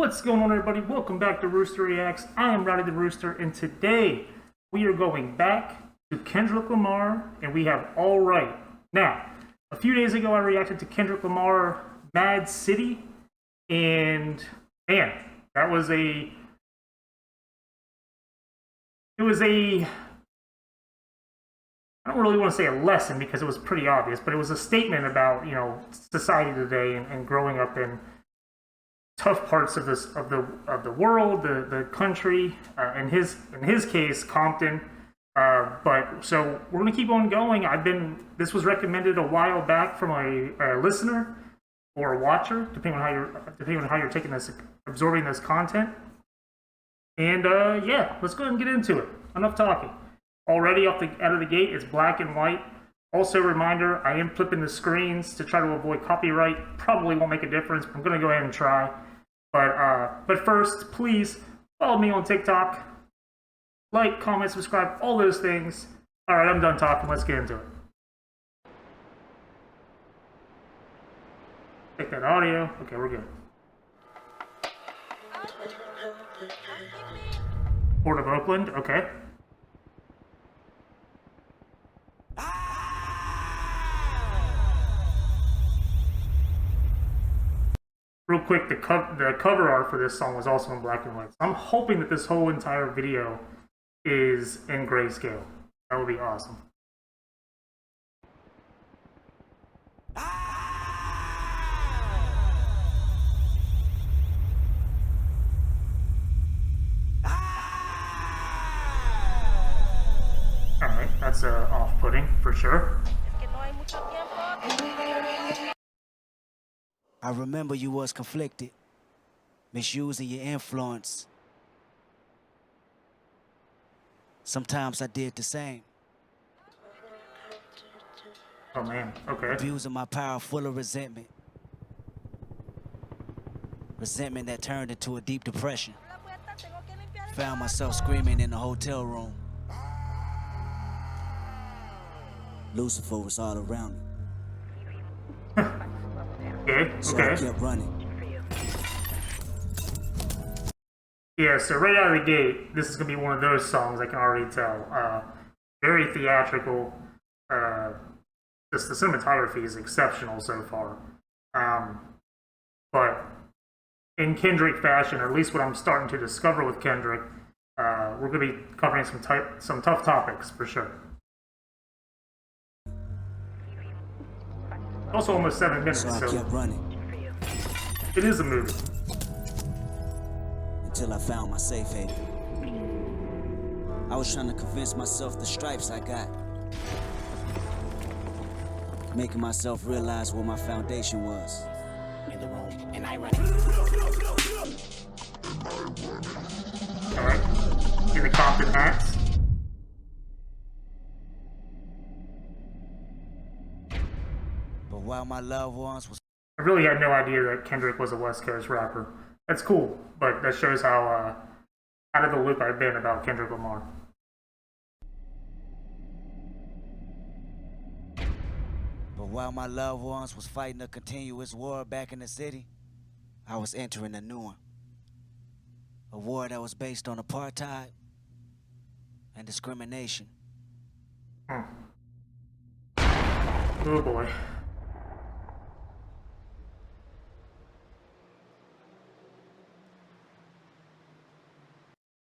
What's going on, everybody? Welcome back to Rooster Reacts. I am Rowdy the Rooster, and today we are going back to Kendrick Lamar, and we have All Right. Now, a few days ago I reacted to Kendrick Lamar, Mad City, and man, that was a... I don't really want to say a lesson because it was pretty obvious, but it was a statement about, society today and growing up in tough parts of the world, the country, in his case, Compton. But so we're gonna keep on going. This was recommended a while back from a listener or a watcher, depending on how you're taking this, absorbing this content. And yeah, let's go ahead and get into it. Enough talking. Already out of the gate, it's black and white. Also, reminder, I am flipping the screens to try to avoid copyright. Probably won't make a difference, but I'm going to go ahead and try. But first, please follow me on TikTok. Like, comment, subscribe, all those things. All right, I'm done talking. Let's get into it. Take that audio. Okay, we're good. Port of Oakland. Okay. Real quick, the cover art for this song was also in black and white. So I'm hoping that this whole entire video is in grayscale. That would be awesome. Alright, that's off-putting for sure. I remember you was conflicted, misusing your influence. Sometimes I did the same. Oh man, okay. Abusing my power full of resentment. Resentment that turned into a deep depression. Found myself screaming in the hotel room. Lucifer was all around me. Okay, So okay. I kept running. Yeah, so right out of the gate, this is going to be one of those songs, I can already tell. Very theatrical. Just the cinematography is exceptional so far. But in Kendrick fashion, or at least what I'm starting to discover with Kendrick, we're going to be covering some tough topics for sure. Also almost 7 minutes, So I kept running. It is a movie. Until I found my safe haven. I was trying to convince myself the stripes I got. Making myself realize what my foundation was. In the room, and I run. Alright. In the Compton hats. But while my loved ones was... I really had no idea that Kendrick was a West Coast rapper. That's cool, but that shows how out of the loop I've been about Kendrick Lamar. But while my loved ones was fighting a continuous war back in the city, I was entering a new one. A war that was based on apartheid and discrimination. Oh boy.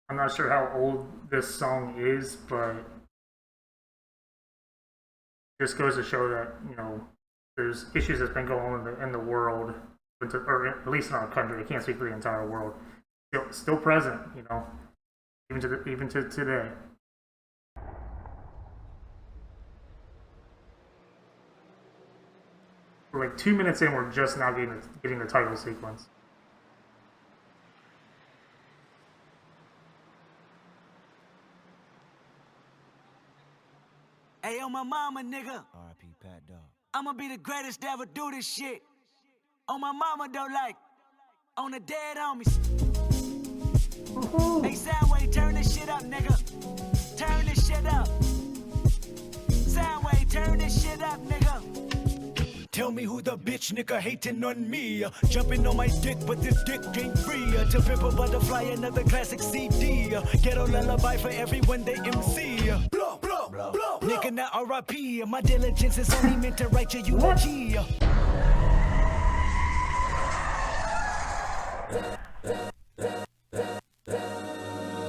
I'm not sure how old this song is, but just goes to show that, there's issues that's been going on in the world, or at least in our country. I can't speak for the entire world. Still present, even to today. We're like 2 minutes in, we're just now getting the title sequence. Hey, on my mama, nigga. R.I.P. Pat Dog. I'ma be the greatest to ever do this shit. On my mama, though, like, on the dead homies. Hey, Soundwave, turn this shit up, nigga. Turn this shit up. Soundwave, turn this shit up, nigga. Tell me who the bitch nigga hating on me. Jumping on my dick, but this dick ain't free. To pimp a butterfly, another classic CD. Ghetto lullaby for everyone they MC. Blow, blow, blow, blow. Nigga, not R.I.P. My diligence is only meant to write your eulogy.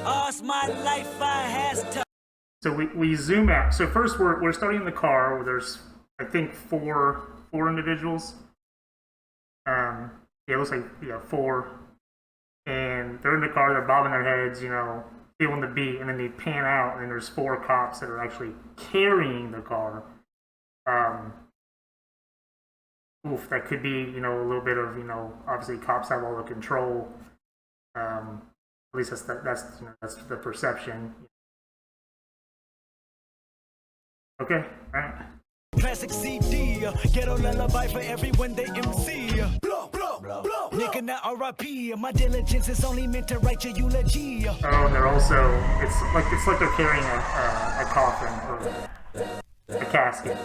All's my life I has to. So we zoom out. So first we're starting in the car where there's, I think, four individuals. Yeah, it looks like, yeah, four. And they're in the car, they're bobbing their heads, you know, feeling the beat, and then they pan out, and there's four cops that are actually carrying the car. That could be, you know, a little bit of, you know, obviously cops have all the control. At least that's you know, that's the perception. Okay, all right. Classic CD, ghetto lullaby for everyone they MC. Blow, blow, blow, blow. Nigga, not R.I.P. My diligence is only meant to write your eulogy. Oh, and they're also, it's like they're carrying a coffin or a casket.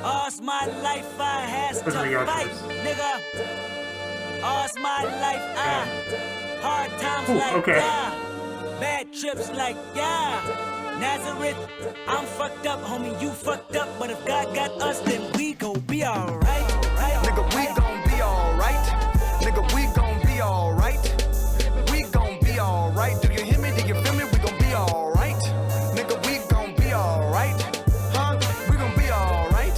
All's my life I has to fight, nigga. All's my life I hard times like yeah, bad trips like yeah. Nazareth, I'm fucked up, homie, you fucked up. But if God got us, then we gon' be alright. Nigga, we gon' be alright. Nigga, we gon' be alright. We gon' be alright. Do you hear me? Do you feel me? We gon' be alright. Nigga, we gon' be alright. Huh? We gon' be alright.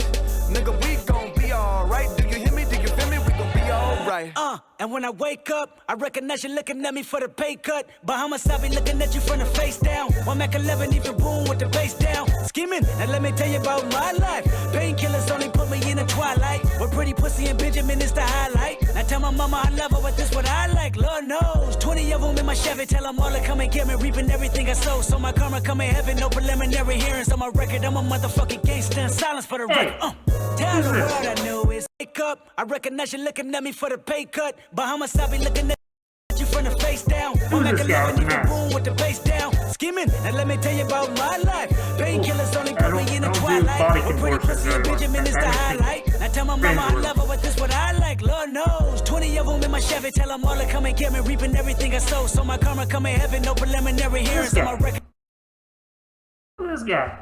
Nigga, we gon' be alright. Do you hear me? Do you feel me? We gon' be alright. And when I wake up, I recognize you looking at me for the pay cut. Bahamas, I be looking at you from the face down. One Mac 11, even boom with the bass down. Skimming, and let me tell you about my life. Painkillers only put me in the twilight. But pretty pussy and Benjamin is the highlight. I tell my mama I love her, but this what I like. Lord knows, 20 of them in my Chevy. Tell them all to come and get me, reaping everything I sow. So my karma come in heaven, no preliminary hearings on my record. I'm a motherfucking gangster in silence for the record. Tell the world I know is wake up. I recognize you looking at me for the pay cut. Bahamas, I be looking at you from the face down. One Mac 11, you can boom with the bass down. Skimming, and let me tell you about my life. Painkillers only put me in the twilight. But pretty pussy and Benjamin is the highlight. I tell my mama I love her, but this what I like. Lord knows, 20 of them in my Chevy. Tell them all to come and get me, reaping everything I sow. So my karma come in heaven, no preliminary hearings on my record. Look at this guy.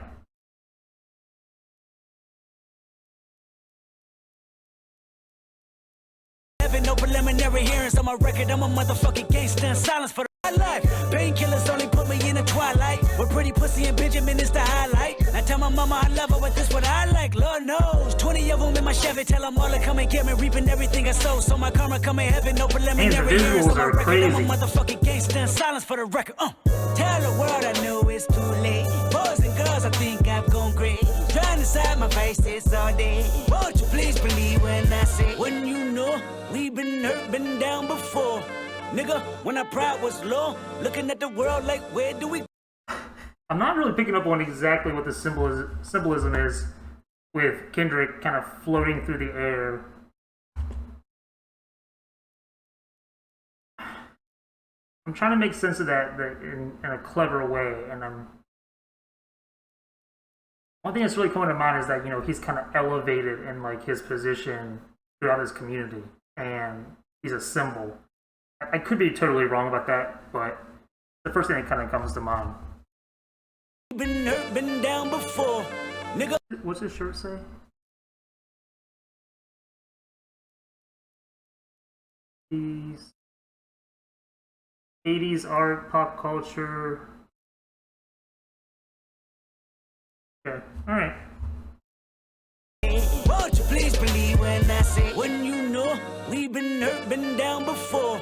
No preliminary hearings on my record. I'm a motherfucking gangster in silence for my life. Painkillers only put me in the twilight. But pretty pussy and Benjamin is the highlight. I tell my mama I love her, but this what I like. Lord knows, 20 of them in my Chevy. Tell them all to come and get me, reaping everything I sow. So my karma come in heaven, no preliminary hearings on my record. Crazy. I'm a motherfucking gangster in silence for the record. Tell the world I know it's too late. Boys and girls, I think I've gone crazy. Trying to decide my faces all day. Won't you please believe when I say, when you know we've been hurt, been down before. Nigga, when our pride was low, looking at the world like, where do we? I'm not really picking up on exactly what the symbolism is with Kendrick kind of floating through the air. I'm trying to make sense of that in a clever way, and one thing that's really coming to mind is that, you know, he's kind of elevated in like his position throughout his community, and he's a symbol. I could be totally wrong about that, but the first thing that kind of comes to mind. Been hurt, been down before, nigga. What's his shirt say? These 80s art, pop culture. Okay, all right. Won't you please believe when I say, when you know we've been hurt, been down before.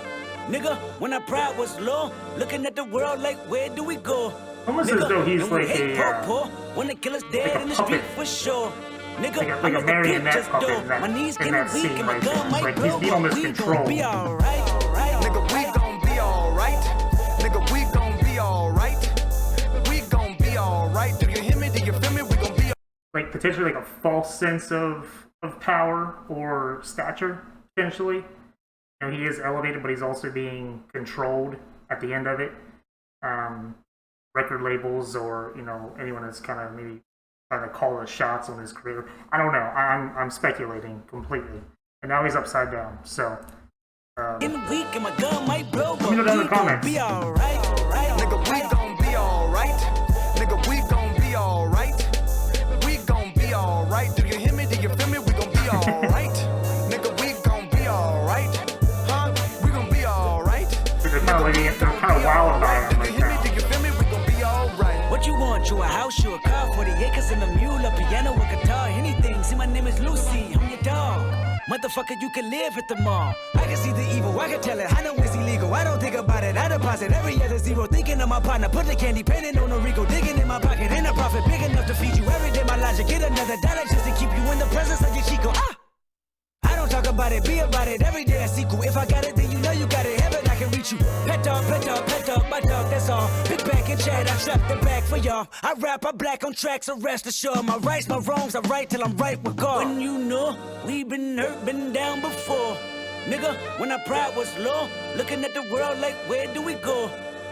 Nigga, when our pride was low, looking at the world like, where do we go? Almost nigga, as though he's like when the killer's dead in the street for sure. Nigga, like a marionette puppet in that scene right there. Like he's the almost control. Be alright, Nigga, we gon' be alright. Nigga, we gon' be alright. We gon' be alright. Do you hear me? Do you feel me? We gon' be like potentially like a false sense of power or stature, potentially. You know, he is elevated, but he's also being controlled at the end of it. Record labels or, you know, anyone that's kind of maybe trying to call the shots on his career. I don't know. I'm speculating completely. And now he's upside down. So let me know down in the comments. Nigga, we gon' be alright. Nigga, we gon' be alright. We gon' be alright. Do you hear me? Do you feel me? We gon' be alright. Nigga, we gon' be alright. Huh? We gon' be alright. They're kind of wild about him right now. Do you feel me? We gon' be alright. What you want? You a house, you a car, 40 acres and a mule, a piano, a guitar, anything. See, my name is Lucy, I'm your dog. Motherfucker, you can live at the mall. I can see the evil, I can tell it. I know it's illegal. I don't think about it. I deposit every other zero. Thinking of my partner, put the candy painting on a Rico. Digging in my pocket, and a profit big enough to feed you every day. My logic, get another dollar just to keep you in the presence of your Chico. I don't talk about it, be about it. Every day I sequel. If I got it, then you know you got it. Heaven, I can reach you. Pet dog, my dog, that's all. Pick back and chat, I trap the back for y'all. I rap, I black on tracks, so rest assured. My rights, my wrongs, I right till I'm right with God. When you know, we been hurt, been down before. Nigga, when our pride was low, looking at the world like, where do we go?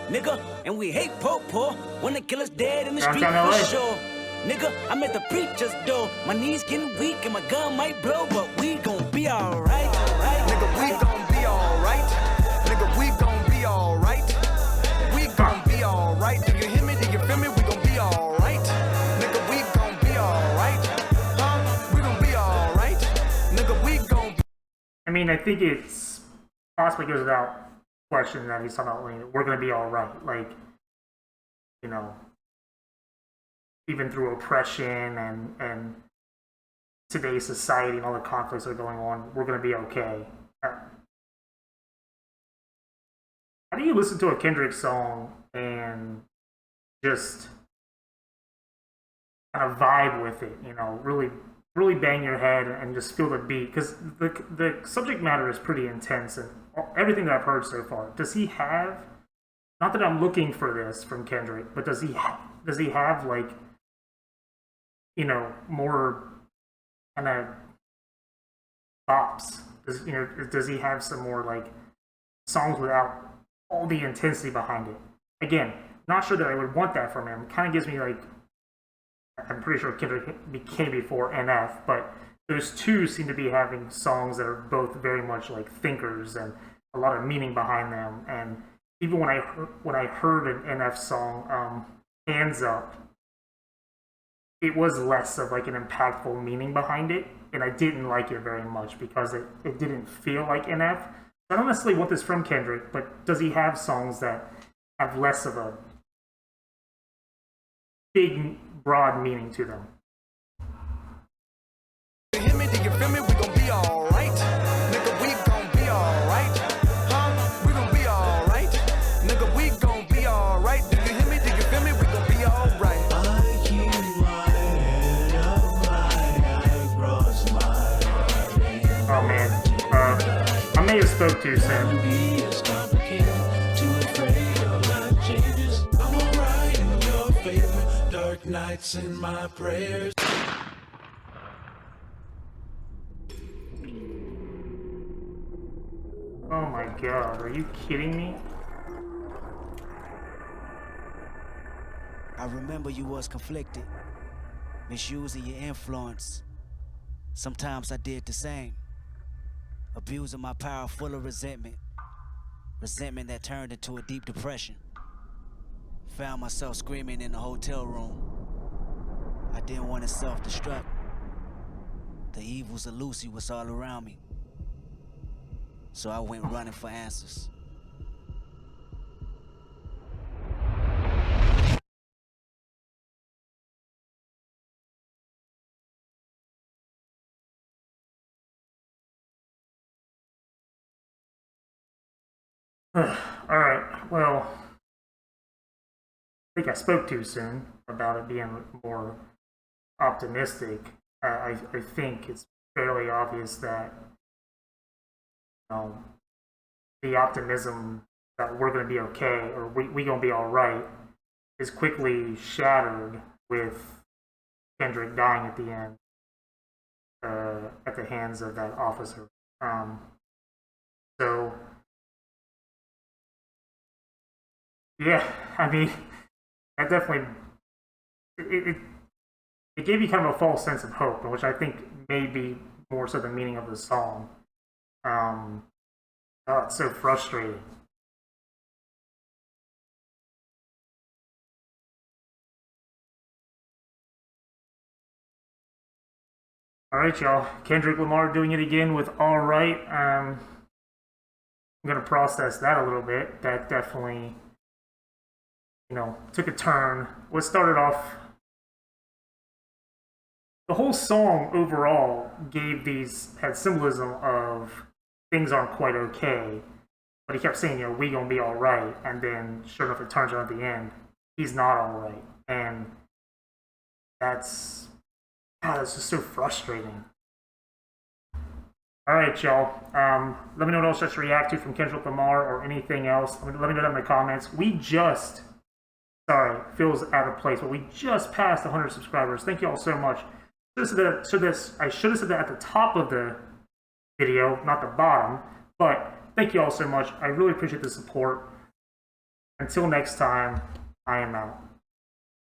Nigga, and we hate po-po, wanna kill us dead in the street for sure. Nigga, I'm at the preacher's door. My knees getting weak and my gun might blow, but we gon' be alright. Nigga, we gon' be alright. Nigga, we gon' be alright. We gon' be alright. Do you hear me? Do you feel me? We gon' be alright. Nigga, we gon' be alright. Huh? We gon' be alright. Nigga, we gon' be. I mean, I think it's possibly goes without question that he's talking about, like, we're gonna be alright. Like, you know, even through oppression and today's society and all the conflicts that are going on, we're going to be okay. How do you listen to a Kendrick song and just kind of vibe with it, you know, really bang your head and just feel the beat? Because the subject matter is pretty intense, and everything that I've heard so far. Does he have, not that I'm looking for this from Kendrick, but does he have, like, you know, more kind of bops? Does he have some more, like, songs without all the intensity behind it? Again, not sure that I would want that from him. Kind of gives me, like, I'm pretty sure Kendrick came before NF, but those two seem to be having songs that are both very much like thinkers and a lot of meaning behind them. And even when I heard an NF song, Hands Up, it was less of like an impactful meaning behind it, and I didn't like it very much because it didn't feel like NF. I don't necessarily want this from Kendrick, but does he have songs that have less of a big, broad meaning to them? Do you hear me? Do you feel me? We gon' be alright. Nigga, we gon' be alright. Huh? We gon' be alright. Nigga, we gon' be alright. Do you hear me? Do you feel me? We gon' be alright. Oh man, I may have spoke too soon. Dark nights in my prayers. Oh my god, are you kidding me? I remember you was conflicted, misusing your influence. Sometimes I did the same, abusing my power full of resentment that turned into a deep depression. Found myself screaming in the hotel room. I didn't want to self-destruct. The evils of Lucy was all around me, so I went running for answers. Alright, well, I think I spoke too soon about it being more optimistic. I think it's fairly obvious that the optimism that we're going to be okay, or we going to be alright, is quickly shattered with Kendrick dying at the end at the hands of that officer. So, yeah, I mean, that definitely, it gave you kind of a false sense of hope, which I think may be more so the meaning of the song. Oh, it's so frustrating. All right, y'all. Kendrick Lamar doing it again with All Right. I'm going to process that a little bit. That definitely, took a turn. What started off, the whole song overall had symbolism of things aren't quite okay. But he kept saying, we gonna be all right. And then, sure enough, it turns out at the end, he's not all right. And that's just so frustrating. All right, y'all. Let me know what else I should react to from Kendrick Lamar or anything else. Let me know that in the comments. Sorry, feels out of place, but we just passed 100 subscribers. Thank you all so much. I should have said that at the top of the video, not the bottom. But thank you all so much. I really appreciate the support. Until next time, I am out.